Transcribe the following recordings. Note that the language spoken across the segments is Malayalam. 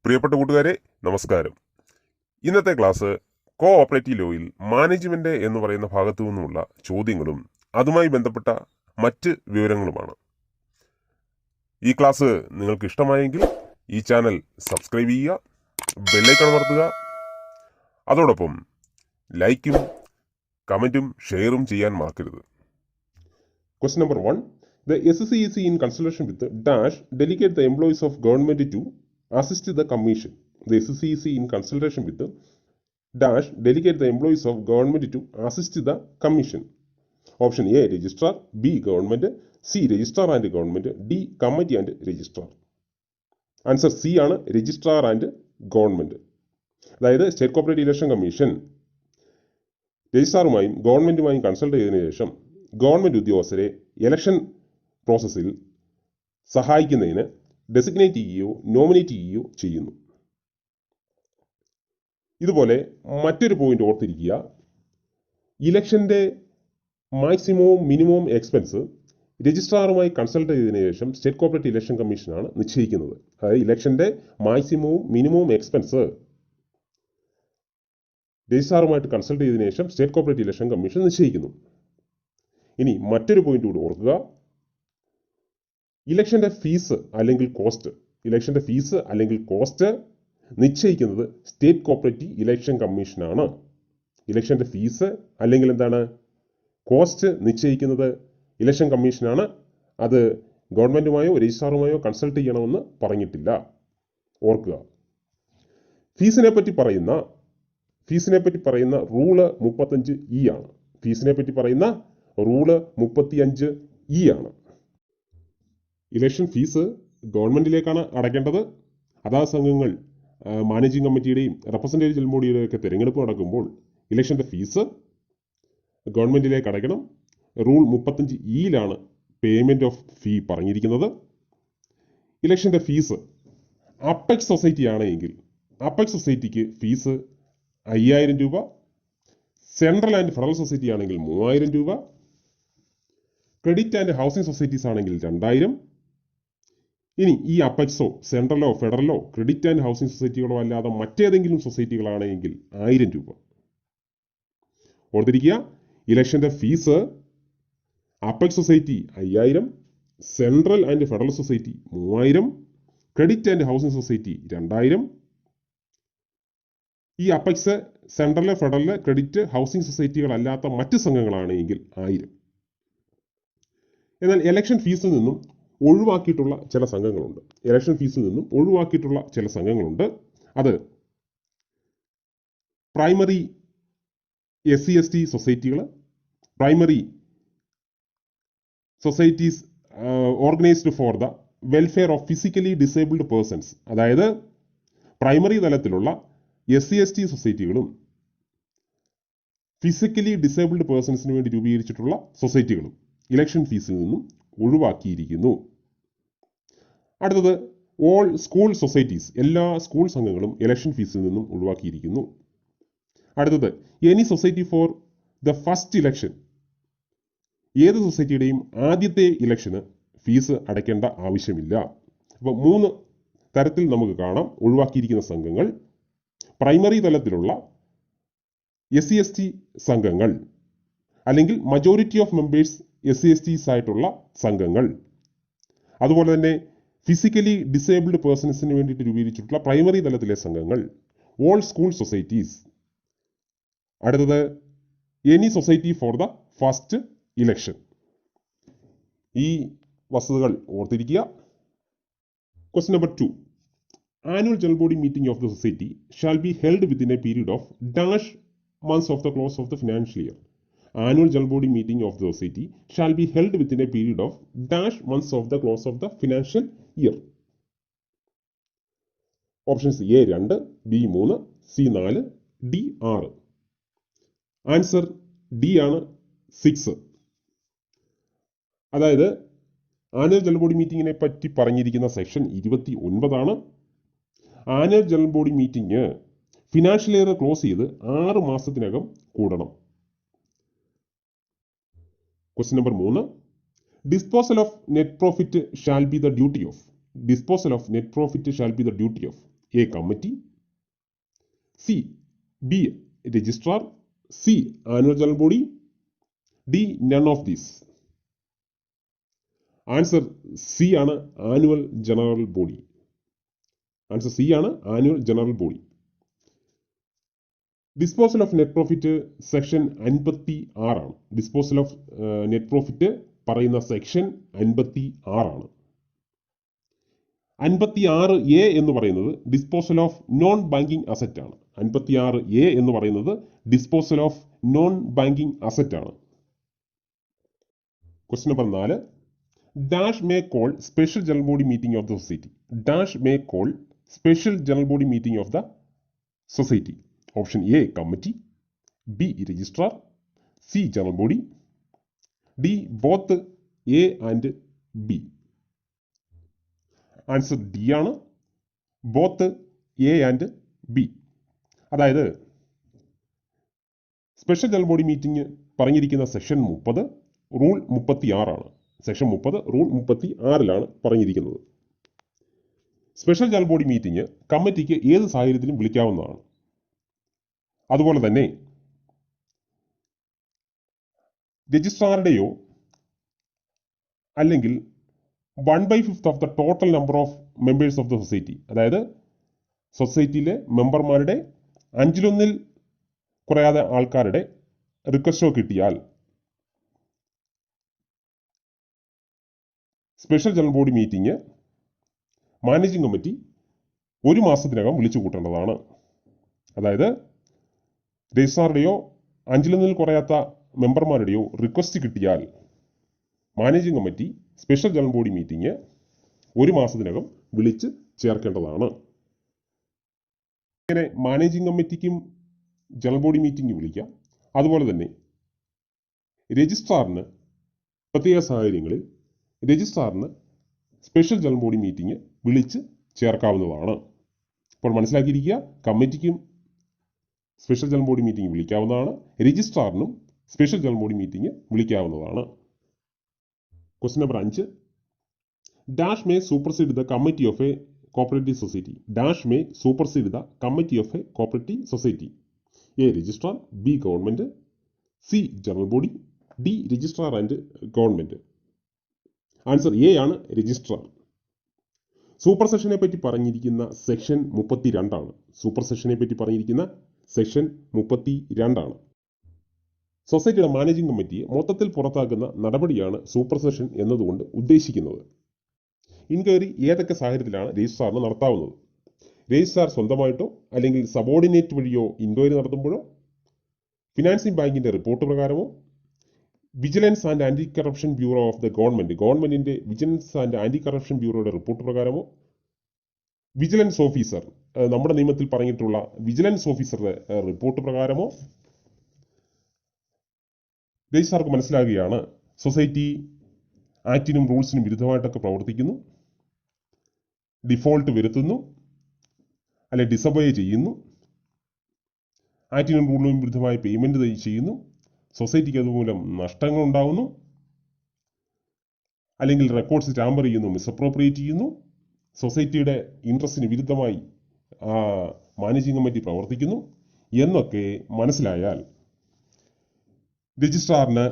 പ്രിയപ്പെട്ട കൂട്ടുകാരെ, നമസ്കാരം. ഇന്നത്തെ ക്ലാസ് കോ ഓപ്പറേറ്റീവ് ലോയിൽ മാനേജ്മെന്റ് എന്ന് പറയുന്ന ഭാഗത്തു നിന്നുമുള്ള ചോദ്യങ്ങളും അതുമായി ബന്ധപ്പെട്ട മറ്റ് വിവരങ്ങളുമാണ്. ഈ ക്ലാസ് നിങ്ങൾക്ക് ഇഷ്ടമായെങ്കിൽ ഈ ചാനൽ സബ്സ്ക്രൈബ് ചെയ്യുക, ബെല്ലൈക്കൺ അമർത്തുക, അതോടൊപ്പം ലൈക്കും കമൻറ്റും ഷെയറും ചെയ്യാൻ മറക്കരുത്. Question number 1. The SCEC in consultation with dash delegate the employees of government to assist the commission. The SCEC in consultation with dash delegate the employees of government to assist the commission. Option A registrar, B government, C registrar and government, D committee and registrar. Answer C ആണ്, രജിസ്ട്രാർ ആൻഡ് ഗവൺമെൻറ്. അതായത് സ്റ്റേറ്റ് കോർപ്പറേറ്റ് ഇലക്ഷൻ കമ്മീഷൻ രജിസ്ട്രാറുമായും ഗവൺമെൻറ്റുമായും കൺസൾട്ട് ചെയ്തതിനു ശേഷം ഗവൺമെൻറ് ഉദ്യോഗസ്ഥരെ ഇലക്ഷൻ പ്രോസസ്സിൽ സഹായിക്കുന്നതിന് ഡെസിഗ്നേറ്റ് ചെയ്യുകയോ നോമിനേറ്റ് ചെയ്യുകയോ ചെയ്യുന്നു. ഇതുപോലെ മറ്റൊരു പോയിന്റ് ഓർത്തിരിക്കുക, ഇലക്ഷൻ്റെ മാക്സിമവും മിനിമവും എക്സ്പെൻസ് രജിസ്ട്രാറുമായി കൺസൾട്ട് ചെയ്തതിനു ശേഷം സ്റ്റേറ്റ് കോർപ്പറേറ്റ് ഇലക്ഷൻ കമ്മീഷനാണ് നിശ്ചയിക്കുന്നത്. അതായത് ഇലക്ഷൻ്റെ മാക്സിമവും മിനിമവും എക്സ്പെൻസ് രജിസ്ട്രാറുമായിട്ട് കൺസൾട്ട് ചെയ്തതിനു ശേഷം സ്റ്റേറ്റ് കോർപ്പറേറ്റ് ഇലക്ഷൻ കമ്മീഷൻ നിശ്ചയിക്കുന്നു. ഇനി മറ്റൊരു പോയിന്റ് കൂടി ഓർക്കുക, ഇലക്ഷൻ്റെ ഫീസ് അല്ലെങ്കിൽ കോസ്റ്റ് നിശ്ചയിക്കുന്നത് സ്റ്റേറ്റ് കോർപ്പറേറ്റ് ഇലക്ഷൻ കമ്മീഷനാണ്. ഇലക്ഷൻ്റെ ഫീസ് അല്ലെങ്കിൽ കോസ്റ്റ് നിശ്ചയിക്കുന്നത് ഇലക്ഷൻ കമ്മീഷനാണ്. അത് ഗവൺമെൻറ്റുമായോ രജിസ്ട്രാറുമായോ കൺസൾട്ട് ചെയ്യണമെന്ന് പറഞ്ഞിട്ടില്ല, ഓർക്കുക. ഫീസിനെ പറ്റി പറയുന്ന റൂള് 35E ആണ്. ഫീസിനെ പറ്റി പറയുന്ന റൂള് 35E ആണ്. ഇലക്ഷൻ ഫീസ് ഗവൺമെൻറ്റിലേക്കാണ് അടയ്ക്കേണ്ടത്. അതാത് സംഘങ്ങൾ മാനേജിംഗ് കമ്മിറ്റിയുടെയും റെപ്രസെൻറ്റേറ്റീവ് ജനറൽ ബോഡിയുടെയും ഒക്കെ തിരഞ്ഞെടുപ്പ് നടക്കുമ്പോൾ ഇലക്ഷൻ്റെ ഫീസ് ഗവൺമെൻറ്റിലേക്ക് അടയ്ക്കണം. റൂൾ 35E പേയ്മെൻറ്റ് ഓഫ് ഫീ പറഞ്ഞിരിക്കുന്നത്. ഇലക്ഷൻ്റെ ഫീസ് അപ്പെക്സ് സൊസൈറ്റി ആണെങ്കിൽ അപ്പെക്സ് സൊസൈറ്റിക്ക് ഫീസ് 5000 രൂപ, സെൻട്രൽ ആൻഡ് ഫെഡറൽ സൊസൈറ്റി ആണെങ്കിൽ 3000 രൂപ, ക്രെഡിറ്റ് ആൻഡ് ഹൗസിംഗ് സൊസൈറ്റീസ് ആണെങ്കിൽ 2000. ഇനി ഈ അപ്പെക്സോ സെൻട്രലോ ഫെഡറലോ ക്രെഡിറ്റ് ആൻഡ് ഹൗസിംഗ് സൊസൈറ്റികളോ അല്ലാതെ മറ്റേതെങ്കിലും സൊസൈറ്റികളാണെങ്കിൽ 1000 രൂപ. ഓർത്തിരിക്കുക, ഇലക്ഷൻ്റെ fees apex society 5000, central and federal society 3000, credit and housing society 2000. ഈ apex central federal credit housing സൊസൈറ്റികളല്ലാത്ത മറ്റ് സംഘങ്ങളാണെങ്കിൽ 1000. എന്നാൽ ഇലക്ഷൻ ഫീസിൽ നിന്നും ഒഴിവാക്കിയിട്ടുള്ള ചില സംഘങ്ങളുണ്ട്. അത് പ്രൈമറി SC/ST സൊസൈറ്റികൾ, primary societies organised for the welfare of physically disabled persons. അതായത് പ്രൈമറി തലത്തിലുള്ള SC/ST സൊസൈറ്റികളും ഫിസിക്കലി ഡിസേബിൾഡ് പേഴ്സൺസിന് വേണ്ടി രൂപീകരിച്ചിട്ടുള്ള സൊസൈറ്റികളും ഇലക്ഷൻ ഫീസിൽ നിന്നും ഒഴിവാക്കിയിരിക്കുന്നു. അടുത്തത് ഓൾ സ്കൂൾ സൊസൈറ്റീസ്, എല്ലാ സ്കൂൾ സംഘങ്ങളും ഇലക്ഷൻ ഫീസിൽ നിന്നും ഒഴിവാക്കിയിരിക്കുന്നു. അടുത്തത് any society for the first election, ഏത് സൊസൈറ്റിയുടെയും ആദ്യത്തെ ഇലക്ഷന് ഫീസ് അടയ്ക്കേണ്ട ആവശ്യമില്ല. അപ്പോൾ 3 തരത്തിൽ നമുക്ക് കാണാം ഒഴിവാക്കിയിരിക്കുന്ന സംഘങ്ങൾ. പ്രൈമറി തലത്തിലുള്ള SC/ST സംഘങ്ങൾ, അല്ലെങ്കിൽ മജോറിറ്റി ഓഫ് മെമ്പേഴ്സ് SC/STs ആയിട്ടുള്ള സംഘങ്ങൾ, അതുപോലെ തന്നെ ഫിസിക്കലി ഡിസേബിൾഡ് പേഴ്സൺസിന് വേണ്ടിയിട്ട് രൂപീകരിച്ചിട്ടുള്ള പ്രൈമറി തലത്തിലെ സംഘങ്ങൾ, ഓൾ സ്കൂൾ സൊസൈറ്റീസ്. അടുത്തത് any society for the first election. ഈ വസ്തുതകൾ ഓർത്തിരിക്കുക. Question number 2. Annual general body meeting of the society shall be held within a period of dash months of the close of the financial year. Annual general body meeting of the society shall be held within a period of dash months of the close of the financial year. Options A 2, B 3, C 4, D 6. Answer D ആണ്, 6. അതായത് ആനുവൽ ജനറൽ ബോഡി മീറ്റിങ്ങിനെ പറ്റി പറഞ്ഞിരിക്കുന്ന section 29 annual general body meeting financial year close ചെയ്ത് 6 മാസത്തിനകം കൂടണം. Question number 3. Disposal of net profit shall be the duty of A committee, C B registrar, C annual general body, D none of these. Answer C ആണ് annual general body. Answer C ആണ് annual general body. Disposal of net profit section 56 ആണ്. ഡിസ്പോസൽ ഓഫ് നെറ്റ് പ്രോഫിറ്റ് പറയുന്ന സെക്ഷൻ 56 ആണ്. 56A എന്ന് പറയുന്നത് disposal of non banking asset ആണ്. 56A എന്ന് പറയുന്നത് disposal of non banking asset ആണ്. Question number 4. Dash may call special general body meeting of the society. Dash may call special general body meeting of the society. Option A committee, B registrar, C general body, D both A and B. Answer D ആണ്, ബോത്ത് എ ആൻഡ് ബി. അതായത് സ്പെഷ്യൽ ജനറൽ ബോഡി മീറ്റിംഗ് പറഞ്ഞിരിക്കുന്ന സെക്ഷൻ 30 റൂൾ 36 ആണ്. സെക്ഷൻ 30 റൂൾ 36 പറഞ്ഞിരിക്കുന്നത്. സ്പെഷ്യൽ ജനറൽ ബോഡി മീറ്റിംഗ് കമ്മിറ്റിക്ക് ഏത് സാഹചര്യത്തിലും വിളിക്കാവുന്നതാണ്. അതുപോലെ തന്നെ രജിസ്ട്രാറുടെയോ അല്ലെങ്കിൽ 1/5 of the total number of members of the society, അതായത് സൊസൈറ്റിയിലെ മെമ്പർമാരുടെ 1/5 കുറയാതെ ആൾക്കാരുടെ റിക്വസ്റ്റോ കിട്ടിയാൽ special general body meeting managing committee 1 മാസത്തിനകം വിളിച്ചു കൂട്ടേണ്ടതാണ്. അതായത് രജിസ്ട്രാറുടെയോ 5 കുറയാത്ത മെമ്പർമാരുടെയോ റിക്വസ്റ്റ് കിട്ടിയാൽ managing committee special general body meeting 1 മാസത്തിനകം വിളിച്ച് ചേർക്കേണ്ടതാണ്. ഇങ്ങനെ മാനേജിംഗ് കമ്മിറ്റിക്കും ജനറൽ ബോഡി മീറ്റിംഗ് വിളിക്കാം. അതുപോലെ തന്നെ രജിസ്ട്രാറിന് പ്രത്യേക സാഹചര്യങ്ങളിൽ രജിസ്ട്രാറിന് സ്പെഷ്യൽ ജനറൽ ബോഡി മീറ്റിംഗ് വിളിച്ച് ചേർക്കാവുന്നതാണ്. അപ്പോൾ മനസ്സിലാക്കിയിരിക്കുക, കമ്മിറ്റിക്കും സ്പെഷ്യൽ ജനറൽ ബോഡി മീറ്റിംഗ് വിളിക്കാവുന്നതാണ്, രജിസ്ട്രാറിനും സ്പെഷ്യൽ ജനറൽ ബോഡി മീറ്റിംഗ് വിളിക്കാവുന്നതാണ്. Question number 5. Dash may supersede the committee of a cooperative society. Dash may supersede the committee of a cooperative society. A registrar, B government, C general body, D registrar and government. Answer A ആണ്, രജിസ്ട്രാർ. സൂപ്പർ സെഷനെ പറ്റി പറഞ്ഞിരിക്കുന്ന സെക്ഷൻ 32 ആണ്. സൂപ്പർ സെഷനെ പറ്റി പറഞ്ഞിരിക്കുന്ന സെക്ഷൻ 32 ആണ്. സൊസൈറ്റിയുടെ മാനേജിംഗ് കമ്മിറ്റിയെ മൊത്തത്തിൽ പുറത്താക്കുന്ന നടപടിയാണ് സൂപ്പർ സെഷൻ എന്നതുകൊണ്ട് ഉദ്ദേശിക്കുന്നത്. ഇൻക്വയറി ഏതൊക്കെ സാഹചര്യത്തിലാണ് രജിസ്ട്രാറിന് നടത്താവുന്നത്? രജിസ്ട്രാർ സ്വന്തമായിട്ടോ അല്ലെങ്കിൽ സബോർഡിനേറ്റ് വഴിയോ ഇൻക്വയറി നടത്തുമ്പോഴോ, ഫിനാൻസിംഗ് ബാങ്കിന്റെ റിപ്പോർട്ട് പ്രകാരമോ, vigilance and anti corruption bureau of the ഗവൺമെന്റിന്റെ വിജിലൻസ് ആൻഡ് ആന്റി കറപ്ഷൻ ബ്യൂറോയുടെ റിപ്പോർട്ട് പ്രകാരമോ, വിജിലൻസ് ഓഫീസർ നമ്മുടെ നിയമത്തിൽ പറഞ്ഞിട്ടുള്ള വിജിലൻസ് ഓഫീസറുടെ റിപ്പോർട്ട് പ്രകാരമോ രജിസ്ട്രാർക്ക് മനസ്സിലാകുകയാണ് സൊസൈറ്റി ആക്ടിനും റൂൾസിനും വിരുദ്ധമായിട്ടൊക്കെ പ്രവർത്തിക്കുന്നു, ഡിഫോൾട്ട് വരുത്തുന്നു, അല്ലെ ഡിസബേ ചെയ്യുന്നു, ആക്ടിനും റൂളിനും വിരുദ്ധമായി പേയ്മെന്റ് ചെയ്യുന്നു, സൊസൈറ്റിക്ക് അതുമൂലം നഷ്ടങ്ങൾ ഉണ്ടാകുന്നു, അല്ലെങ്കിൽ റെക്കോർഡ്സ് ടാമ്പർ ചെയ്യുന്നു, മിസ്അപ്രോപ്രിയേറ്റ് ചെയ്യുന്നു, സൊസൈറ്റിയുടെ ഇൻട്രസ്റ്റിന് വിരുദ്ധമായി മാനേജിംഗ് കമ്മിറ്റി പ്രവർത്തിക്കുന്നു എന്നൊക്കെ മനസ്സിലായാൽ രജിസ്ട്രാറിന്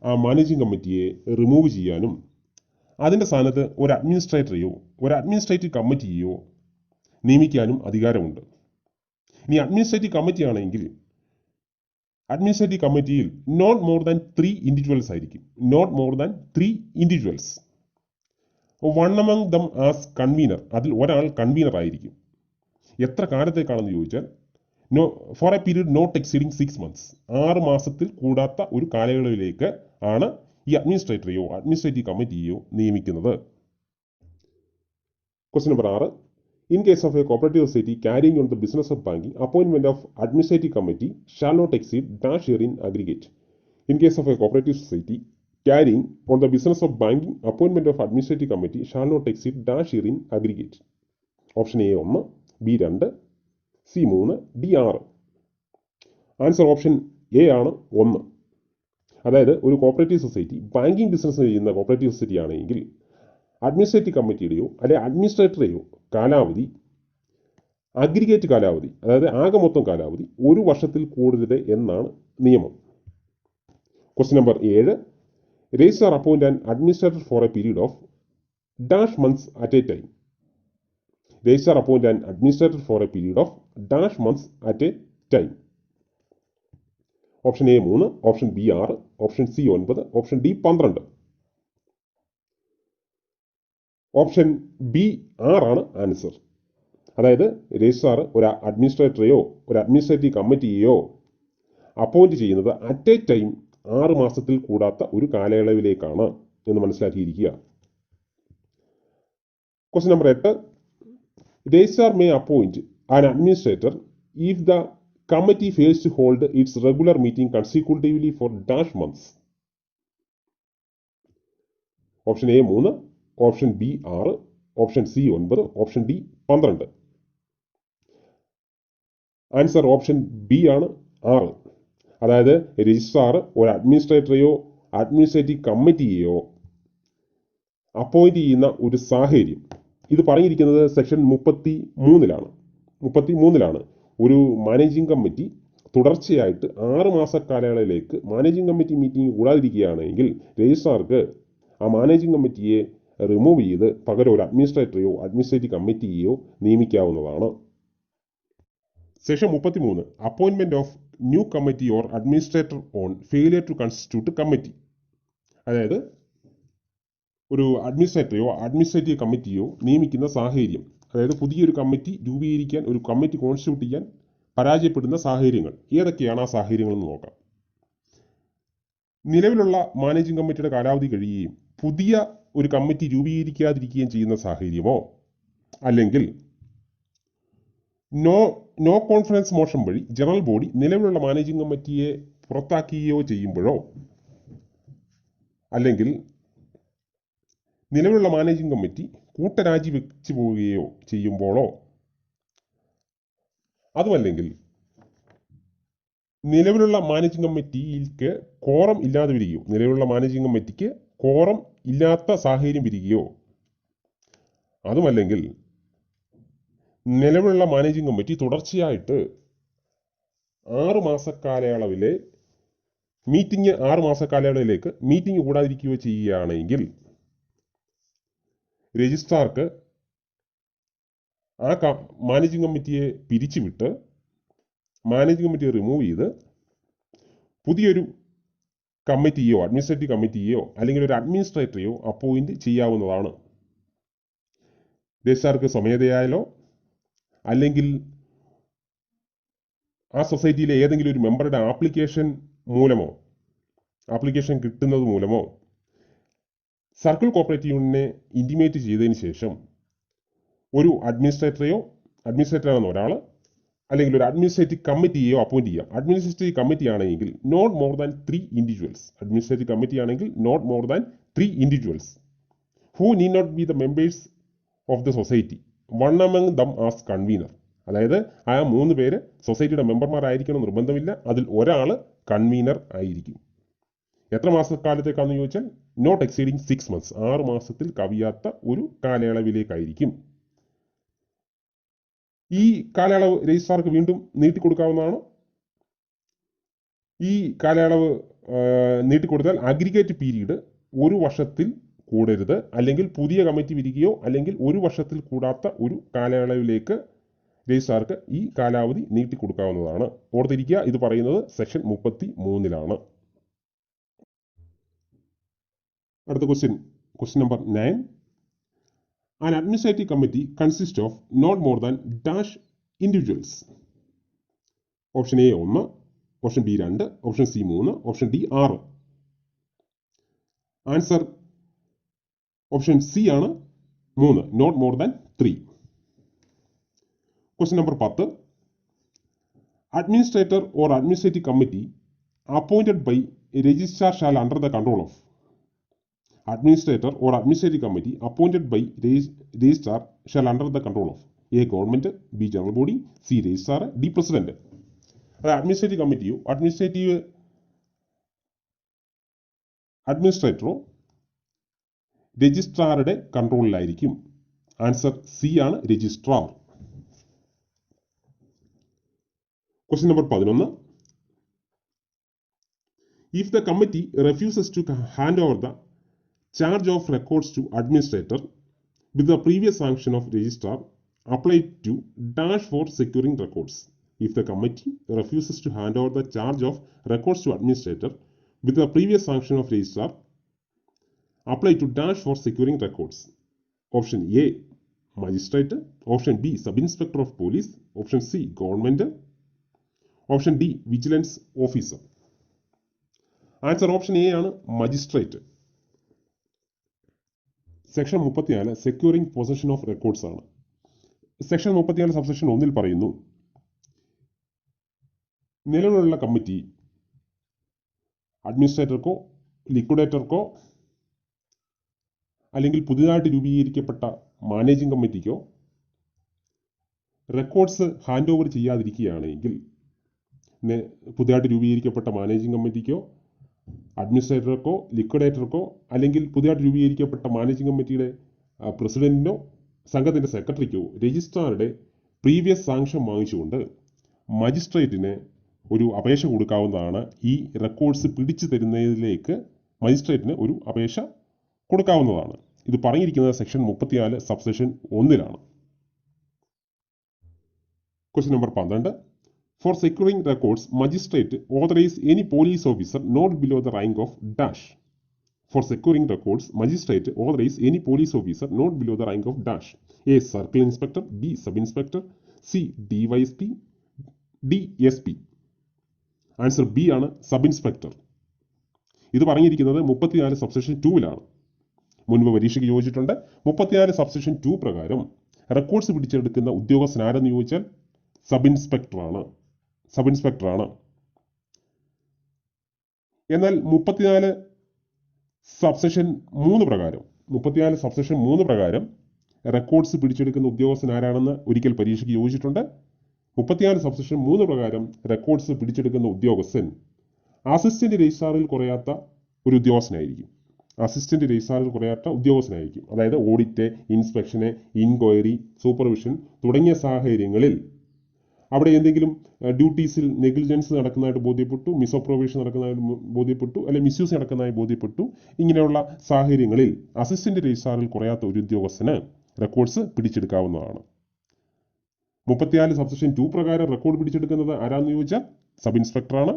ആ മാനേജിംഗ് കമ്മിറ്റിയെ റിമൂവ് ചെയ്യാനും അതിൻ്റെ സ്ഥാനത്ത് ഒരു അഡ്മിനിസ്ട്രേറ്ററെയോ ഒരു അഡ്മിനിസ്ട്രേറ്റീവ് കമ്മിറ്റിയെയോ നിയമിക്കാനും അധികാരമുണ്ട്. ഇനി അഡ്മിനിസ്ട്രേറ്റീവ് കമ്മിറ്റി ആണെങ്കിൽ അഡ്മിനിസ്ട്രേറ്റീവ് കമ്മിറ്റിയിൽ നോട്ട് മോർ ദാൻ 3 ഇൻഡിവിജ്വൽസ് ആയിരിക്കും. Not more than 3 individuals. One among them as convener, അതിൽ ഒരാൾ കൺവീനർ ആയിരിക്കും. എത്ര കാലത്തേക്കാണെന്ന് ചോദിച്ചാൽ for a period not exceeding 6 months, 6 മാസത്തിൽ കൂടാത്ത ഒരു കാലയളവിലേക്ക് ആണ് ഈ അഡ്മിനിസ്ട്രേറ്ററെയോ അഡ്മിനിസ്ട്രേറ്റീവ് കമ്മിറ്റിയെയോ നിയമിക്കുന്നത്. Question number 6. In case of a cooperative society carrying on the business of banking, appointment of administrative committee shall not exceed dash year in aggregate. In case of a cooperative society carrying on the business of banking, appointment of administrative committee shall not exceed dash year in aggregate. Option A 1, B 2, C 3, D 6. Answer option A ആണ് 1. അതായത് ഒരു കോപ്പറേറ്റീവ് സൊസൈറ്റി ബാങ്കിങ് ബിസിനസ് ചെയ്യുന്ന കോപ്പറേറ്റീവ് സൊസൈറ്റി ആണെങ്കിൽ അഡ്മിനിസ്ട്രേറ്റീവ് കമ്മിറ്റിയുടെയോ അല്ലെ അഡ്മിനിസ്ട്രേറ്ററെയോ കാലാവധി അഗ്രിഗേറ്റ് കാലാവധി, അതായത് ആകെ മൊത്തം കാലാവധി 1 വർഷത്തിൽ കൂടരുത് എന്നാണ് നിയമം. Question number 7. Registrar appoint an administrator for a period of dash months at a time. Registrar appoint an administrator for a period of dash months at a time. Option A 3, option B 6, option C 9, option D 12. Option B 6 ആണ് ആൻസർ. അതായത് രജിസ്ട്രാർ ഒരു അഡ്മിനിസ്ട്രേറ്ററെയോ ഒരു അഡ്മിനിസ്ട്രേറ്റീവ് കമ്മിറ്റിയെയോ അപ്പോയിന്റ് ചെയ്യുന്നത് അറ്റ് എ ടൈം 6 മാസത്തിൽ കൂടാത്ത ഒരു കാലയളവിലേക്കാണ് എന്ന് മനസ്സിലാക്കിയിരിക്കുക. Question number 8. Registrar may appoint an administrator if the committee fails to hold its regular meeting consecutively for dash months. Option A 3, option B 6, option C 9, option D 12. Answer option B ആണ് 6. അതായത് രജിസ്ട്രാർ ഒരു അഡ്മിനിസ്ട്രേറ്ററെയോ അഡ്മിനിസ്ട്രേറ്റീവ് കമ്മിറ്റിയെയോ അപ്പോയിന്റ് ചെയ്യുന്ന ഒരു സാഹചര്യം, ഇത് പറഞ്ഞിരിക്കുന്നത് സെക്ഷൻ 33-ലാണ്. ഒരു മാനേജിംഗ് കമ്മിറ്റി തുടർച്ചയായിട്ട് 6 മാസ കാലയളവിലേക്ക് മാനേജിംഗ് കമ്മിറ്റി മീറ്റിംഗ് കൂടാതിരിക്കുകയാണെങ്കിൽ രജിസ്ട്രാർക്ക് ആ മാനേജിംഗ് കമ്മിറ്റിയെ റിമൂവ് ചെയ്ത് പകരം ഒരു അഡ്മിനിസ്ട്രേറ്ററെയോ അഡ്മിനിസ്ട്രേറ്റീവ് കമ്മിറ്റിയെയോ നിയമിക്കാവുന്നതാണ്. Section 33. Appointment of new committee or administrator on failure to constitute committee. അതായത് ഒരു അഡ്മിനിസ്ട്രേറ്ററെയോ അഡ്മിനിസ്ട്രേറ്റീവ് കമ്മിറ്റിയോ നിയമിക്കുന്ന സാഹചര്യം, അതായത് പുതിയൊരു കമ്മിറ്റി രൂപീകരിക്കാൻ, ഒരു കമ്മിറ്റി കോൺസ്റ്റിറ്റ്യൂട്ട് ചെയ്യാൻ പരാജയപ്പെടുന്ന സാഹചര്യങ്ങൾ ഏതൊക്കെയാണ് ആ സാഹചര്യങ്ങളെന്ന് നോക്കാം. നിലവിലുള്ള മാനേജിംഗ് കമ്മിറ്റിയുടെ കാലാവധി കഴിയുകയും പുതിയ ഒരു കമ്മിറ്റി രൂപീകരിക്കാതിരിക്കുകയും ചെയ്യുന്ന സാഹചര്യമോ, അല്ലെങ്കിൽ നോ കോൺഫറൻസ് മോഷൻ വഴി ജനറൽ ബോഡി നിലവിലുള്ള മാനേജിംഗ് കമ്മിറ്റിയെ പുറത്താക്കുകയോ ചെയ്യുമ്പോഴോ, അല്ലെങ്കിൽ നിലവിലുള്ള മാനേജിംഗ് കമ്മിറ്റി കൂട്ടരാജി വെച്ചു പോവുകയോ ചെയ്യുമ്പോഴോ, അതുമല്ലെങ്കിൽ നിലവിലുള്ള മാനേജിംഗ് കമ്മിറ്റിക്ക് കോറം ഇല്ലാതെ വരികയോ, നിലവിലുള്ള മാനേജിംഗ് കമ്മിറ്റിക്ക് കോറം ഇല്ലാത്ത സാഹചര്യം വരികയോ, അതുമല്ലെങ്കിൽ നിലവിലുള്ള മാനേജിംഗ് കമ്മിറ്റി തുടർച്ചയായിട്ട് 6 മാസ കാലയളവിലെ മീറ്റിംഗ് 6 മാസ കാലയളവിലേക്ക് മീറ്റിംഗ് കൂടാതിരിക്കുകയോ ചെയ്യുകയാണെങ്കിൽ രജിസ്ട്രാർക്ക് ആ മാനേജിംഗ് കമ്മിറ്റിയെ പിരിച്ചുവിട്ട് മാനേജിംഗ് കമ്മിറ്റിയെ റിമൂവ് ചെയ്ത് പുതിയൊരു കമ്മിറ്റിയോ അഡ്മിനിസ്ട്രേറ്റീവ് കമ്മിറ്റിയോ അല്ലെങ്കിൽ ഒരു അഡ്മിനിസ്ട്രേറ്ററെയോ അപ്പോയിന്റ് ചെയ്യാവുന്നതാണ്. രജിസ്ട്രാർക്ക് സ്വമേധയായാലോ അല്ലെങ്കിൽ ആ സൊസൈറ്റിയിലെ ഏതെങ്കിലും ഒരു മെമ്പറുടെ ആപ്ലിക്കേഷൻ കിട്ടുന്നത് മൂലമോ സർക്കിൾ കോപ്പറേറ്റീവ് യൂണിയനെ ഇൻറ്റിമേറ്റ് ചെയ്തതിന് ശേഷം ഒരു അഡ്മിനിസ്ട്രേറ്റർ ആണെന്ന ഒരാൾ അല്ലെങ്കിൽ ഒരു അഡ്മിനിസ്ട്രേറ്റീവ് കമ്മിറ്റിയെയോ അപ്പോയിന്റ് ചെയ്യാം. അഡ്മിനിസ്ട്രേറ്റീവ് കമ്മിറ്റി ആണെങ്കിൽ not more than 3 individuals. Administrative committee ആണെങ്കിൽ not more than 3 individuals who need not be the members of the society, one among them as convener. അതായത് ആ 3 പേര് സൊസൈറ്റിയുടെ മെമ്പർമാരായിരിക്കണം നിർബന്ധമില്ല, അതിൽ ഒരാൾ കൺവീനർ ആയിരിക്കും. എത്ര മാസക്കാലത്തേക്കാണെന്ന് ചോദിച്ചാൽ നോട്ട് എക്സീഡിങ് 6 months, 6 മാസത്തിൽ കവിയാത്ത ഒരു കാലയളവിലേക്കായിരിക്കും. ഈ കാലയളവ് രജിസ്ട്രാർക്ക് വീണ്ടും നീട്ടിക്കൊടുക്കാവുന്നതാണ്. ഈ കാലയളവ് നീട്ടിക്കൊടുത്താൽ അഗ്രിഗേറ്റ് പീരീഡ് 1 വർഷത്തിൽ കൂടരുത്, അല്ലെങ്കിൽ പുതിയ കമ്മിറ്റി വിരിക്കുകയോ അല്ലെങ്കിൽ 1 വർഷത്തിൽ കൂടാത്ത ഒരു കാലയളവിലേക്ക് രജിസ്ട്രാർക്ക് ഈ കാലാവധി നീട്ടിക്കൊടുക്കാവുന്നതാണ്. ഓർത്തിരിക്കുക, ഇത് പറയുന്നത് സെക്ഷൻ 33-ലാണ്. അടുത്ത question number 9. An administrative committee consists of not more than dash individuals. Option A 1, option B 2, option C 3, option D 6. Answer option C ആണ് 3, not more than 3. Question number 10. Administrator or administrative committee appointed by registrar shall under the control of. Administrator or administrative committee appointed by registrar shall under the control of A. Government, B. General Body, C. Registrar, D. President. അത് അഡ്മിനിസ്ട്രേറ്റീവ് കമ്മിറ്റിയോ അഡ്മിനിസ്ട്രേറ്ററോ രജിസ്ട്രാറുടെ കൺട്രോളിലായിരിക്കും. ആൻസർ സി ആണ്, registrar. Question number 11. If the committee refuses to hand over the charge of records to administrator with the previous sanction of registrar applied to dash for securing records. If the committee refuses to hand over the charge of records to administrator with the previous sanction of registrar applied to dash for securing records. Option A, magistrate. Option B, sub-inspector of police. Option C, government. Option D, vigilance officer. Answer option A ആണ്, magistrate. Section 34 securing possession of records ആണ്. സെക്ഷൻ 34 സബ്സെക്ഷൻ 1 പറയുന്നു, നിലവിലുള്ള കമ്മിറ്റി അഡ്മിനിസ്ട്രേറ്റർക്കോ ലിക്വിഡേറ്റർക്കോ അല്ലെങ്കിൽ പുതിയതായിട്ട് രൂപീകരിക്കപ്പെട്ട മാനേജിംഗ് കമ്മിറ്റിക്കോ റെക്കോർഡ്സ് ഹാൻഡ് ഓവർ ചെയ്യാതിരിക്കുകയാണെങ്കിൽ, പുതിയതായിട്ട് രൂപീകരിക്കപ്പെട്ട മാനേജിംഗ് കമ്മിറ്റിക്കോ അഡ്മിനിസ്ട്രേറ്റർക്കോ ലിക്വിഡേറ്റർക്കോ അല്ലെങ്കിൽ പുതിയതായിട്ട് രൂപീകരിക്കപ്പെട്ട മാനേജിംഗ് കമ്മിറ്റിയുടെ പ്രസിഡന്റിനോ സംഘത്തിന്റെ സെക്രട്ടറിക്കോ രജിസ്ട്രാറുടെ പ്രീവിയസ് സാങ്ഷൻ വാങ്ങിച്ചുകൊണ്ട് മജിസ്ട്രേറ്റിന് ഒരു അപേക്ഷ കൊടുക്കാവുന്നതാണ്. ഈ റെക്കോർഡ്സ് പിടിച്ചു തരുന്നതിലേക്ക് മജിസ്ട്രേറ്റിന് ഒരു അപേക്ഷ കൊടുക്കാവുന്നതാണ്. ഇത് പറഞ്ഞിരിക്കുന്നത് section 34 subsection 1 question number 12. For securing records, magistrate authorize any police officer not below the rank of dash. For securing records, magistrate authorize any police officer not below the rank of dash. A. Circle inspector. B. Sub-inspector. C. DYSP. D. SP. Answer B ആണ്, സബ് ഇൻസ്പെക്ടർ. ഇത് പറഞ്ഞിരിക്കുന്നത് 34 സബ്സെക്ഷൻ 2 മുൻപ് പരീക്ഷയ്ക്ക് ചോദിച്ചിട്ടുണ്ട്. 34 സബ്സെക്ഷൻ 2 പ്രകാരം റെക്കോർഡ്സ് പിടിച്ചെടുക്കുന്ന ഉദ്യോഗസ്ഥൻ ആരെന്ന് ചോദിച്ചാൽ സബ് ഇൻസ്പെക്ടറാണ്. എന്നാൽ 34 സബ്സെക്ഷൻ 3 പ്രകാരം റെക്കോർഡ്സ് പിടിച്ചെടുക്കുന്ന ഉദ്യോഗസ്ഥൻ ആരാണെന്ന് ഒരിക്കൽ പരീക്ഷയ്ക്ക് ചോദിച്ചിട്ടുണ്ട്. 34 സബ്സെക്ഷൻ 3 പ്രകാരം റെക്കോർഡ്സ് പിടിച്ചെടുക്കുന്ന ഉദ്യോഗസ്ഥൻ അസിസ്റ്റന്റ് രജിസ്ട്രാറിൽ കുറയാത്ത ഒരു ഉദ്യോഗസ്ഥനായിരിക്കും. അതായത് ഓഡിറ്റ്, ഇൻസ്പെക്ഷന്, ഇൻക്വയറി, സൂപ്പർവിഷൻ തുടങ്ങിയ സാഹചര്യങ്ങളിൽ അവിടെ എന്തെങ്കിലും ഡ്യൂട്ടീസിൽ നെഗ്ലിജൻസ് നടക്കുന്നതായിട്ട് ബോധ്യപ്പെട്ടു, മിസ്അപ്രോവേഷൻ നടക്കുന്നതായിട്ട് ബോധ്യപ്പെട്ടു, അല്ലെങ്കിൽ മിസ്യൂസ് നടക്കുന്നതായി ബോധ്യപ്പെട്ടു. ഇങ്ങനെയുള്ള സാഹചര്യങ്ങളിൽ അസിസ്റ്റന്റ് രജിസ്ട്രാറിൽ കുറയാത്ത ഒരു ഉദ്യോഗസ്ഥന് റെക്കോർഡ്സ് പിടിച്ചെടുക്കാവുന്നതാണ്. 34 സബ്സെക്ഷൻ 2 പ്രകാരം റെക്കോർഡ് പിടിച്ചെടുക്കുന്നത് ആരാന്ന് ചോദിച്ചാൽ സബ് ഇൻസ്പെക്ടറാണ്.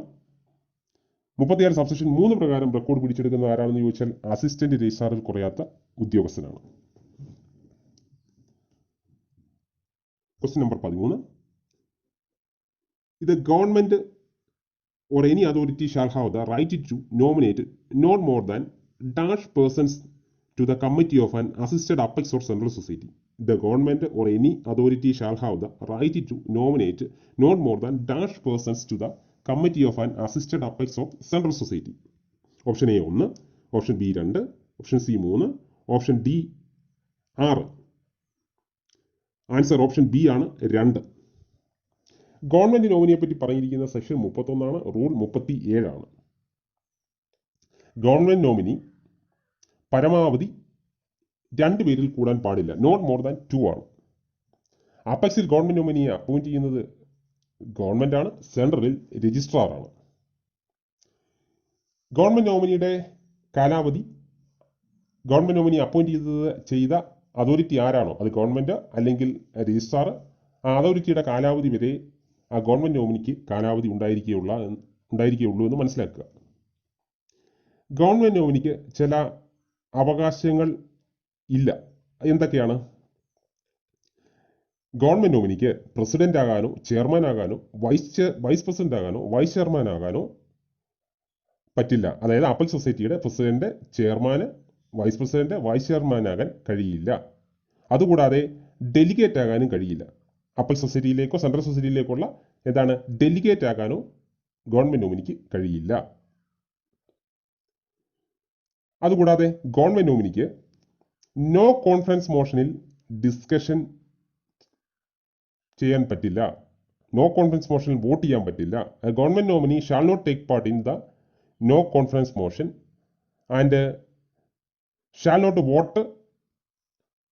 34 സബ്സെക്ഷൻ 3 പ്രകാരം റെക്കോർഡ് പിടിച്ചെടുക്കുന്നത് ആരാണെന്ന് ചോദിച്ചാൽ അസിസ്റ്റന്റ് രജിസ്ട്രാറിൽ കുറയാത്ത ഉദ്യോഗസ്ഥനാണ്. Question number 13. The government or any authority shall have the right to nominate not more than dash persons to the committee of an assisted apex or central society. The government or any authority shall have the right to nominate not more than dash persons to the committee of an assisted apex or central society. Option A 1, option B 2, option C 3, option D 6. Answer option B ആണ്, 2. ഗവൺമെന്റ് നോമിനിയെ പറ്റി പറഞ്ഞിരിക്കുന്ന സെക്ഷൻ 31 റൂൾ 37. ഗവൺമെന്റ് നോമിനി പരമാവധി 2 പേരിൽ കൂടാൻ പാടില്ല, നോട്ട് മോർ ദാൻ 2 ആണ്. അപ്പെക്സിൽ ഗവൺമെന്റ് നോമിനിയെ അപ്പോയിന്റ് ചെയ്യുന്നത് ഗവൺമെന്റ് ആണ്, സെൻട്രലിൽ രജിസ്ട്രാർ ആണ്. ഗവൺമെന്റ് നോമിനി അപ്പോയിന്റ് ചെയ്ത അതോറിറ്റി ആരാണോ അത് ഗവൺമെന്റ് അല്ലെങ്കിൽ രജിസ്ട്രാർ. ആ അതോറിറ്റിയുടെ കാലാവധി വരെ ആ ഗവൺമെന്റ് നോമിനിക്ക് കാലാവധി ഉണ്ടായിരിക്കുകയുള്ളൂ എന്ന് മനസ്സിലാക്കുക. ഗവൺമെന്റ് നോമിനിക്ക് ചില അവകാശങ്ങൾ ഇല്ല. എന്തൊക്കെയാണ്? ഗവൺമെന്റ് നോമിനിക്ക് പ്രസിഡന്റ് ആകാനോ ചെയർമാൻ ആകാനോ വൈസ് പ്രസിഡന്റ് ആകാനോ വൈസ് ചെയർമാൻ ആകാനോ പറ്റില്ല. അതായത് അപ്പെക്സ് സൊസൈറ്റിയുടെ പ്രസിഡന്റ്, ചെയർമാന്, വൈസ് പ്രസിഡന്റ്, വൈസ് ചെയർമാൻ ആകാൻ കഴിയില്ല. അതുകൂടാതെ ഡെലിഗേറ്റ് ആകാനും കഴിയില്ല. അപ്പെക്സ് സൊസൈറ്റിയിലേക്കോ സെൻട്രൽ സൊസൈറ്റിയിലേക്കുള്ള ഡെലിഗേറ്റ് ആകാനോ ഗവൺമെന്റ് നോമിനിക്ക് കഴിയില്ല. അതുകൂടാതെ ഗവൺമെന്റ് നോമിനിക്ക് നോ കോൺഫറൻസ് മോഷനിൽ ഡിസ്കഷൻ ചെയ്യാൻ പറ്റില്ല. നോ കോൺഫറൻസ് മോഷനിൽ വോട്ട് ചെയ്യാൻ പറ്റില്ല. Government nominee shall not take part in the no conference motion and shall not vote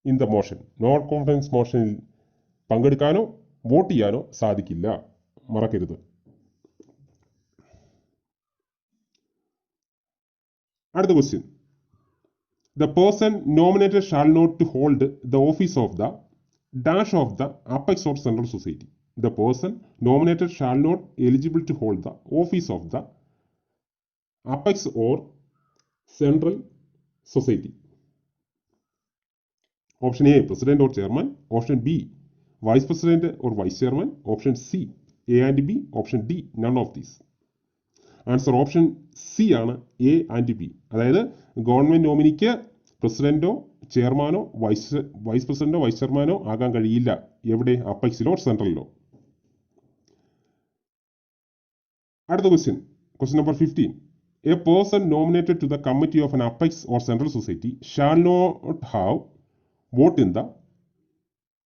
in the motion. No conference മോഷനിൽ പങ്കെടുക്കാനോ വോട്ട് ചെയ്യാനോ സാധിക്കില്ല. മറക്കരുത്. അടുത്ത question. The person nominated shall not to hold the office of the dash of the apex or central society. The person nominated shall not eligible to hold the office of the apex or central society. Option A, president or chairman. Option B, vice president or vice chairman. Option C, A and B. Option D, none of these. Answer option C ആണ്, എ ആൻഡ് ബി. അതായത് ഗവൺമെന്റ് നോമിനിക്ക് പ്രസിഡന്റോ ചെയർമാനോ വൈസ് പ്രസിഡന്റോ വൈസ് ചെയർമാനോ ആകാൻ കഴിയില്ല. എവിടെ? അപ്പെക്സിലോ സെൻട്രലിലോ. അടുത്ത question number 15. A person nominated to the committee of an apex or central society shall not have vote in the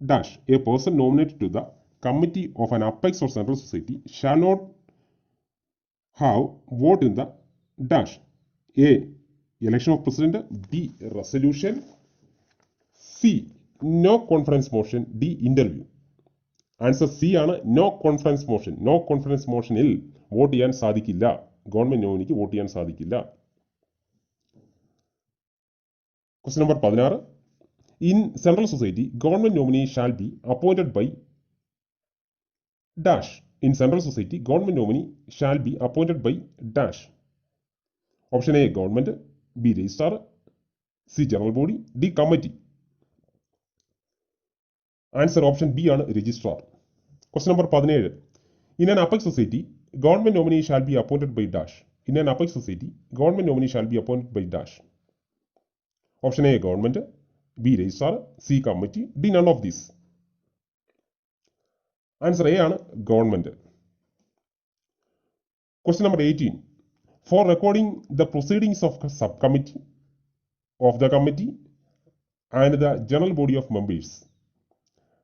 dash. A person nominated to the committee of an apex or central society shall not have vote in the dash. A, election of president. B, resolution. C, no conference motion. D, interview. Answer C ആണ്, no conference motion. No conference മോഷനിൽ വോട്ട് ചെയ്യാൻ സാധിക്കില്ല. ഗവൺമെന്റ് നോമിനിക്ക് വോട്ട് ചെയ്യാൻ സാധിക്കില്ല. Question number 16. In central society, government nominee shall be appointed by dash. In central society, government nominee shall be appointed by dash. Option A, government. B, registrar. C, general body. D, committee. Answer option B ആണ്, registrar. Question number 17. In an apex society, government nominee shall be appointed by dash. In an apex society, government nominee shall be appointed by dash. Option A, government. B, registrar. C, committee. D, none of these. Answer A ആണ്, government. Question number 18. For recording the proceedings of subcommittee of the committee and the general body of members.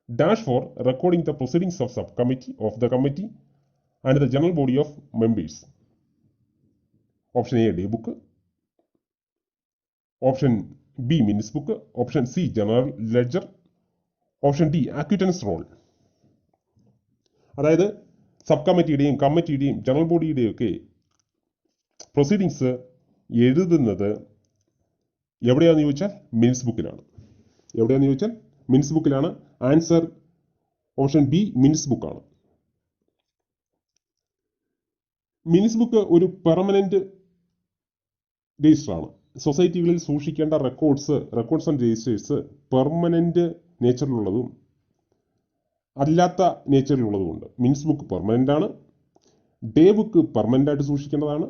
Dash for recording the proceedings of subcommittee of the committee and the general body of members. Option A, day book. Option B, minutes book. Option C, general ledger. Option D, acquittance roll. അതായത് സബ് കമ്മിറ്റിയുടെയും കമ്മിറ്റിയുടെയും ജനറൽ ബോഡിയുടെയും ഒക്കെ പ്രൊസീഡിങ്സ് എഴുതുന്നത് എവിടെയാണെന്ന് ചോദിച്ചാൽ മിനിറ്റ്സ് ബുക്കിലാണ്. എവിടെയാണെന്ന് ചോദിച്ചാൽ മിനിറ്റ്സ് ബുക്കിലാണ്. ആൻസർ ഓപ്ഷൻ ബി, മിനിറ്റ്സ് ബുക്കാണ്. മിനിറ്റ്സ് ബുക്ക് ഒരു പെർമനന്റ് രജിസ്റ്ററാണ്. സൊസൈറ്റികളിൽ സൂക്ഷിക്കേണ്ട റെക്കോർഡ്സ് ആൻഡ് രജിസ്റ്റേഴ്സ് പെർമനന്റ് നേച്ചറിലുള്ളതും അല്ലാത്ത നേച്ചറിലുള്ളതുമുണ്ട്. മിനിറ്റ്സ് ബുക്ക് പെർമനന്റ് ആണ്. ഡേ ബുക്ക് പെർമനന്റ് ആയിട്ട് സൂക്ഷിക്കേണ്ടതാണ്.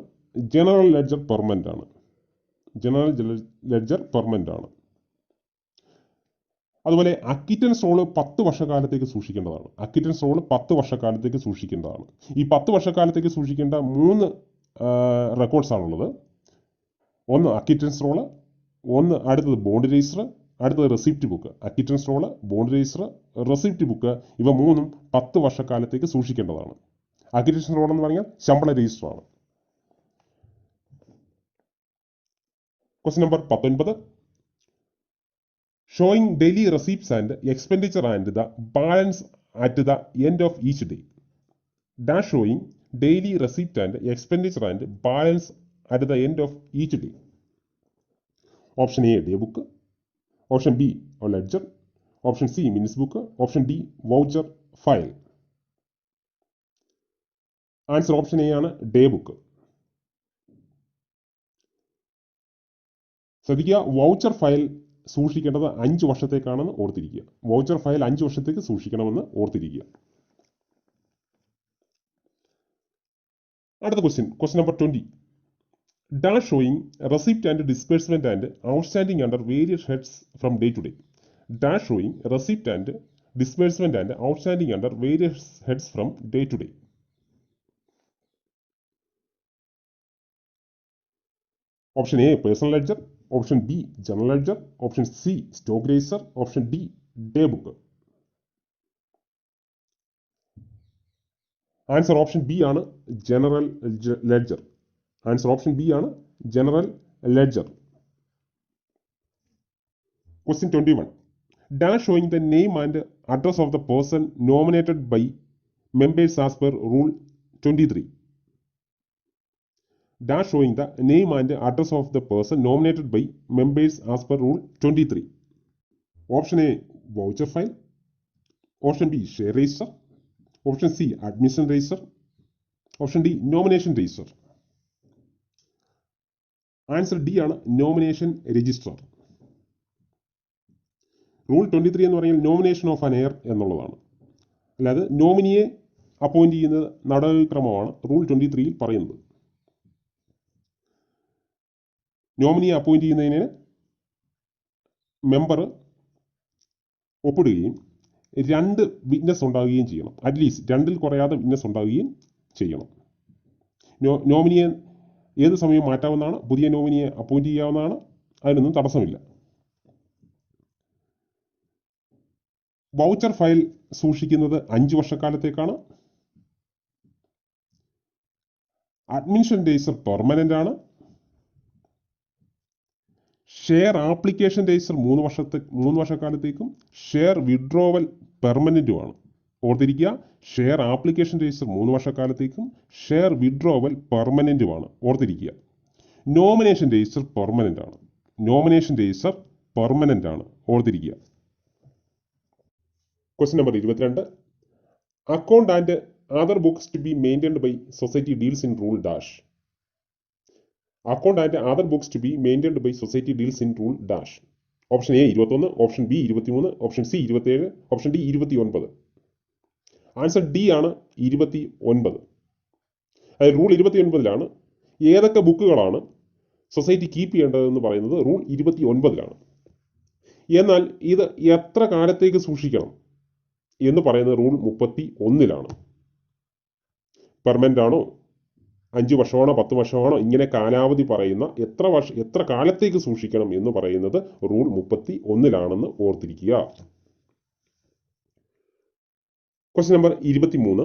ജനറൽ ലെഡ്ജർ പെർമനന്റ് ആണ്. അതുപോലെ അക്വിറ്റൻസ് റോള് 10 വർഷക്കാലത്തേക്ക് സൂക്ഷിക്കേണ്ടതാണ്. ഈ 10 വർഷക്കാലത്തേക്ക് സൂക്ഷിക്കേണ്ട 3 റെക്കോർഡ്സ് ആണുള്ളത്. ഒന്ന് അക്വിറ്റൻസ് റോള്, ഒന്ന് അടുത്തത് ബോണ്ട് രജിസ്റ്റർ, അടുത്തത് receipt book. Acquittance roll, bond register, receipt book, ഇവ 3ഉം 10 വർഷക്കാലത്തേക്ക് സൂക്ഷിക്കേണ്ടതാണ്. അക്വിറ്റൻസ് റോൾ എന്ന് പറഞ്ഞാൽ ശമ്പള രജിസ്റ്ററാണ്. Question number 19. Showing daily receipts and expenditure and the balance at the end of each day. Dash showing daily receipt and expenditure and balance at the end of each day. Option A, day book. Option B, or ledger. Option C, minutes book. Option D, voucher file. Answer option A ആണ്, day book. ശ്രദ്ധിക്കുക, വൗച്ചർ ഫയൽ സൂക്ഷിക്കേണ്ടത് 5 വർഷത്തേക്കാണെന്ന് ഓർത്തിരിക്കുക. വൗച്ചർ ഫയൽ 5 വർഷത്തേക്ക് സൂക്ഷിക്കണമെന്ന് ഓർത്തിരിക്കുക. അടുത്ത question number 20. Dash showing receipt and disbursement and outstanding under various heads from day to day. Dash showing receipt and disbursement and outstanding under various heads from day to day. Option A, personal ledger. Option B, general ledger. Option C, stock register. Option D, day book. Answer option B ആണ്, general ledger. Answer option B ആണ്, general ledger. Question 21. Dash showing the name and address of the person nominated by members as per Rule 23. dash showing the name and address of the person nominated by members as per Rule 23. Option A, voucher file. Option B, share register. Option C, admission register. Option D, nomination register. Answer D ആണ്, നോമിനേഷൻ രജിസ്റ്റർ. റൂൾ 23 എന്ന് പറഞ്ഞാൽ നോമിനേഷൻ ഓഫ് അൻ എയർ എന്നുള്ളതാണ്. അല്ലാതെ നോമിനിയെ അപ്പോയിന്റ് ചെയ്യുന്ന നടപടിക്രമമാണ് റൂൾ 23 പറയുന്നത്. നോമിനിയെ അപ്പോയിന്റ് ചെയ്യുന്നതിന് മെമ്പർ ഒപ്പിടുകയും 2 വിറ്റ്നസ് ഉണ്ടാകുകയും ചെയ്യണം. അറ്റ്ലീസ്റ്റ് 2-ൽ കുറയാതെ വിറ്റ്നസ് ഉണ്ടാകുകയും ചെയ്യണം. നോമിനിയെ ഏത് സമയവും മാറ്റാവുന്നതാണ്, പുതിയ നോമിനിയെ അപ്പോയിന്റ് ചെയ്യാവുന്നതാണ്, അതിനൊന്നും തടസ്സമില്ല. വൗച്ചർ ഫയൽ സൂക്ഷിക്കുന്നത് 5 വർഷക്കാലത്തേക്കാണ്. അഡ്മിഷൻ രജിസ്റ്റർ പെർമനന്റ് ആണ്. ഷെയർ ആപ്ലിക്കേഷൻ രജിസ്റ്റർ 3 വർഷക്കാലത്തേക്കും ഷെയർ വിഡ്രോവൽ പെർമനന്റുമാണ്. ഓർത്തിരിക്കുക, ഷെയർ ആപ്ലിക്കേഷൻ രജിസ്റ്റർ 3 വർഷക്കാലത്തേക്കും ഷെയർ വിഡ്രോവൽ പെർമനന്റുമാണ്. ഓർത്തിരിക്കുക. നോമിനേഷൻ രജിസ്റ്റർ പെർമനന്റ് ആണ്. നോമിനേഷൻ രജിസ്റ്റർ പെർമനന്റ് ആണ്. ഓർത്തിരിക്കുക. Question number 22. Account and other books to be maintained by society deals in rule dash. Account and other books to be maintained by society deals in rule dash. Option A 21, option B 23, option C 27, option D 29. Answer D ആണ്, 29. അതായത് റൂൾ 29-ലാണ് ഏതൊക്കെ ബുക്കുകളാണ് സൊസൈറ്റി കീപ്പ് ചെയ്യേണ്ടതെന്ന് പറയുന്നത് റൂൾ 29-ലാണ്. എന്നാൽ ഇത് എത്ര കാലത്തേക്ക് സൂക്ഷിക്കണം എന്ന് പറയുന്നത് റൂൾ 31-ലാണ്. പെർമനന്റ് ആണോ, 5 വർഷമാണോ 10 വർഷമാണോ, ഇങ്ങനെ കാലാവധി പറയുന്ന എത്ര കാലത്തേക്ക് സൂക്ഷിക്കണം എന്ന് പറയുന്നത് റൂൾ 31-ലാണെന്ന് ഓർത്തിരിക്കുക. Question number 23.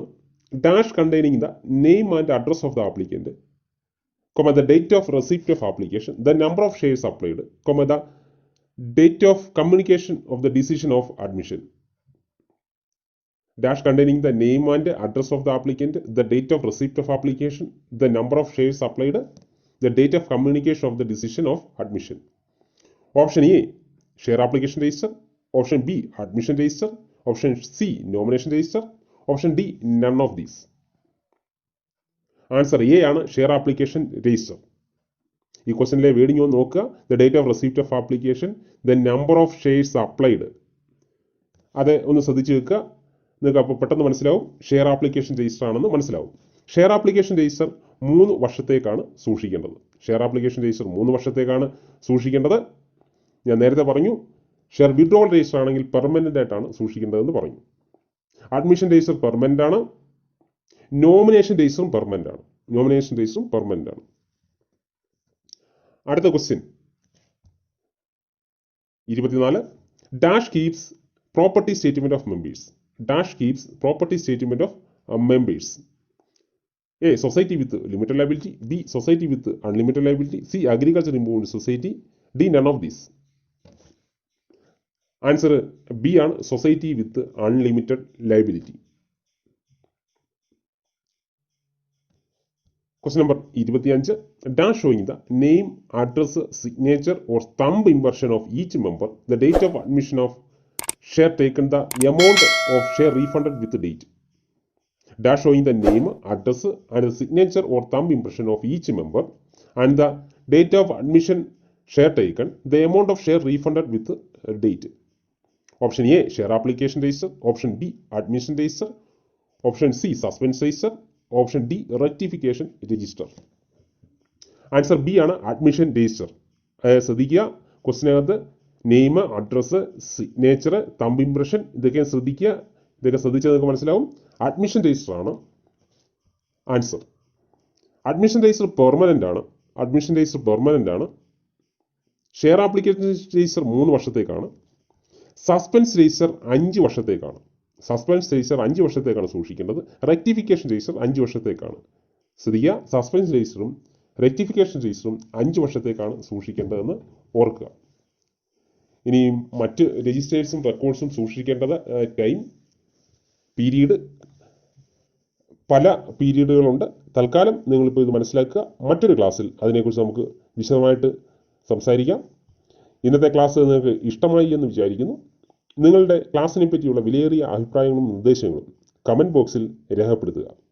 Dash containing the name and address of the applicant, the date of receipt of application, the number of shares applied, the date of communication of the decision of admission. Dash containing the name and address of the applicant, the date of receipt of application, the number of shares applied, the date of communication of the decision of admission. Option A, share application register. Option B, admission register. Option C, nomination register. Option D, none of these. Answer A ആണ്, ഷെയർ ആപ്ലിക്കേഷൻ രജിസ്റ്റർ. ഈ ക്വസ്റ്റ്യനിലെ വേർഡിംഗ് ഒന്ന് നോക്കുക. The date of receipt of application, the number of shares applied. അത് ഒന്ന് ശ്രദ്ധിച്ച് വെക്കുക. നിങ്ങൾക്ക് അപ്പോൾ പെട്ടെന്ന് മനസ്സിലാവും ഷെയർ ആപ്ലിക്കേഷൻ രജിസ്റ്റർ ആണെന്ന് മനസ്സിലാവും. ഷെയർ ആപ്ലിക്കേഷൻ രജിസ്റ്റർ 3 വർഷത്തേക്കാണ് സൂക്ഷിക്കേണ്ടത്. ഷെയർ ആപ്ലിക്കേഷൻ രജിസ്റ്റർ 3 വർഷത്തേക്കാണ് സൂക്ഷിക്കേണ്ടത്. ഞാൻ നേരത്തെ പറഞ്ഞു ഷെയർ വിഡ്രോവൽ രജിസ്റ്റർ ആണെങ്കിൽ പെർമനന്റ് ആയിട്ടാണ് സൂക്ഷിക്കേണ്ടതെന്ന് പറഞ്ഞു. അഡ്മിഷൻ രജിസ്റ്റർ പെർമനന്റ് ആണ്. നോമിനേഷൻ രജിസ്റ്ററും പെർമനന്റ് ആണ്. നോമിനേഷൻ രജിസ്റ്ററും പെർമനന്റ് ആണ്. അടുത്ത question 24. Dash keeps property statement of members. Dash keeps property statement of members. A, society with limited liability. B, society with unlimited liability. C, agriculture improvement society. D, none of these. Answer B ആണ്, society with unlimited liability. Question number 25. Dash showing the name, address, signature or thumb impression of each member, the date of admission of share taken, the amount of share refunded with the date. Dash showing the name, address and the signature or thumb impression of each member and the date of admission share taken, the amount of share refunded with the date. Option A, share application register. Option B, admission register. Option C, suspense register. Option D, rectification register. Answer B ആണ്, അഡ്മിഷൻ രജിസ്റ്റർ. ശ്രദ്ധിക്കുക, ക്വസ്റ്റിനകത്ത് name, address, signature, thumb impression ഇതൊക്കെ ശ്രദ്ധിക്കുക. ഇതൊക്കെ ശ്രദ്ധിച്ചാൽ നിങ്ങൾക്ക് മനസ്സിലാവും. അഡ്മിഷൻ രജിസ്റ്റർ ആണ് ആൻസർ. അഡ്മിഷൻ രജിസ്റ്റർ പെർമനന്റ് ആണ്. അഡ്മിഷൻ രജിസ്റ്റർ പെർമനന്റ് ആണ്. ഷെയർ ആപ്ലിക്കേഷൻ രജിസ്റ്റർ 3 വർഷത്തേക്കാണ്. സസ്പെൻസ് രജിസ്റ്റർ 5 വർഷത്തേക്കാണ്. സസ്പെൻസ് രജിസ്റ്റർ 5 വർഷത്തേക്കാണ് സൂക്ഷിക്കേണ്ടത്. റെക്ടിഫിക്കേഷൻ രജിസ്റ്റർ 5 വർഷത്തേക്കാണ്. ശ്രദ്ധിക്കുക, സസ്പെൻസ് രജിസ്റ്ററും റെക്ടിഫിക്കേഷൻ രജിസ്റ്ററും 5 വർഷത്തേക്കാണ് സൂക്ഷിക്കേണ്ടതെന്ന് ഓർക്കുക. ഇനി മറ്റ് രജിസ്റ്റേഴ്സും റെക്കോർഡ്സും സൂക്ഷിക്കേണ്ടത് ടൈം പീരീഡ് പല പീരീഡുകളുണ്ട്. തൽക്കാലം നിങ്ങളിപ്പോൾ ഇത് മനസ്സിലാക്കുക. മറ്റൊരു ക്ലാസ്സിൽ അതിനെക്കുറിച്ച് നമുക്ക് വിശദമായിട്ട് സംസാരിക്കാം. ഇന്നത്തെ ക്ലാസ് നിങ്ങൾക്ക് ഇഷ്ടമായി എന്ന് വിചാരിക്കുന്നു. നിങ്ങളുടെ ക്ലാസ്സിനെ പറ്റിയുള്ള വിലയേറിയ അഭിപ്രായങ്ങളും നിർദ്ദേശങ്ങളും കമൻറ്റ് ബോക്സിൽ രേഖപ്പെടുത്തുക.